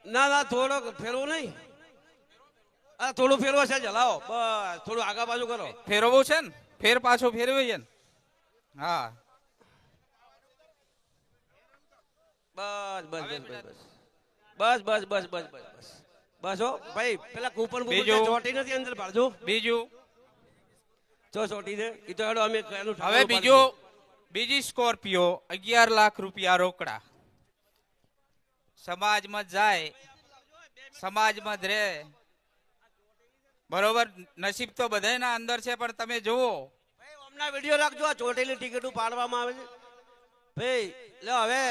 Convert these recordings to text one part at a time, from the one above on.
ના ના થોડો ફેરવો નહીં. આ થોડું ફેરવો છે હલાવો બસ થોડું આગા બાજુ કરો. ફેરવવું છે ને ફેર પાછો ફેરવી છે ને હા બસ બસ બસ બસ બસ બસ બસ બસ બસ બસ હો ભાઈ પેલા કૂપન બીજું? ચોટી નથી અંદર પાડજો. બીજું ચો ચોટી છે એ તો હેડો અમે એનું હવે ઠાકોર બીજું બીજી સ્કોર્પિયો 11 લાખ રૂપિયા રોકડા સમાજમાં જાય સમાજમાં જ રહે બરોબર નસીબ તો બધાયના અંદર છે પણ તમે જુઓ ભાઈ હમણાં વિડીયો રાખજો આ ચોટેલી ટિકિટો પાડવામાં આવે છે ભાઈ લો હવે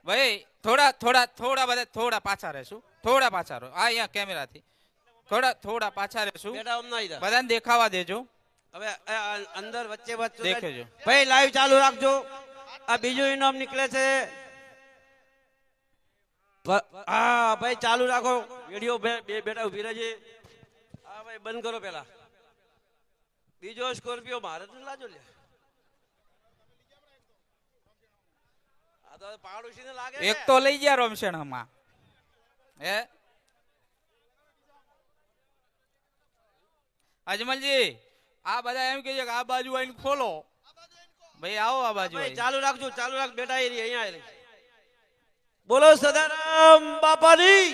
ભાઈ થોડા થોડા થોડા બધા થોડા પાછા રહેશું થોડા પાછા રહો આ અહીંયા કેમેરાથી થોડા પાછા રહેશું બેટા હમણાં આવી જા. બધાને દેખાવા દેજો હવે આ અંદર વચ્ચે વચ્ચે દેખેજો. ભાઈ લાઈવ ચાલુ રાખજો. આ બીજું ઇનામ નીકળે છે. હા ભાઈ ચાલુ રાખો વિડીયો બે બેટા ઉભી રહેજે. હા ભાઈ બંધ કરો પેલા. બીજો સ્કોર્પિયો મારે જ લાજો લે. આ તો પાડોશીને લાગે એક તો લઈ ગયા રોમશેણામાં હે અજમલજી આ બધા એમ કે છે કે આ બાજુ આવીને ખોલો ભાઈ આવો આ બાજુ ભાઈ ચાલુ રાખજો ચાલુ રાખ બેટા અહીંયા આવી. બોલો સદારામ બાપાની.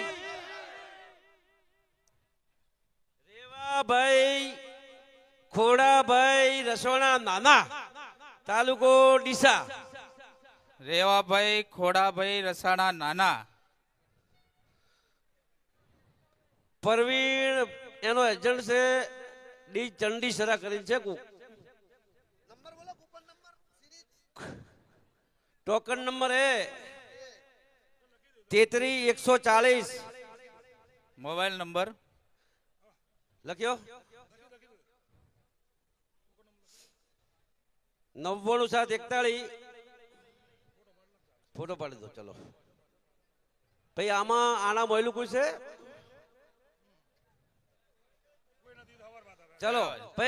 રેવાભાઈ ખોડાભાઈ રસોણા નાના તાલુકો ડીસા. રેવાભાઈ ખોડાભાઈ રસાણા નાના પરવીણ એનો એજન્ટ છે ડી ચંડી સરા કરીને છે ટોકન નંબર હે 33140 મોબાઈલ નંબર લખ્યો 99741 ફોટો પાડી દો ચલો ભાઈ આમાં આના મોયલું કોઈ છે ચલો ભાઈ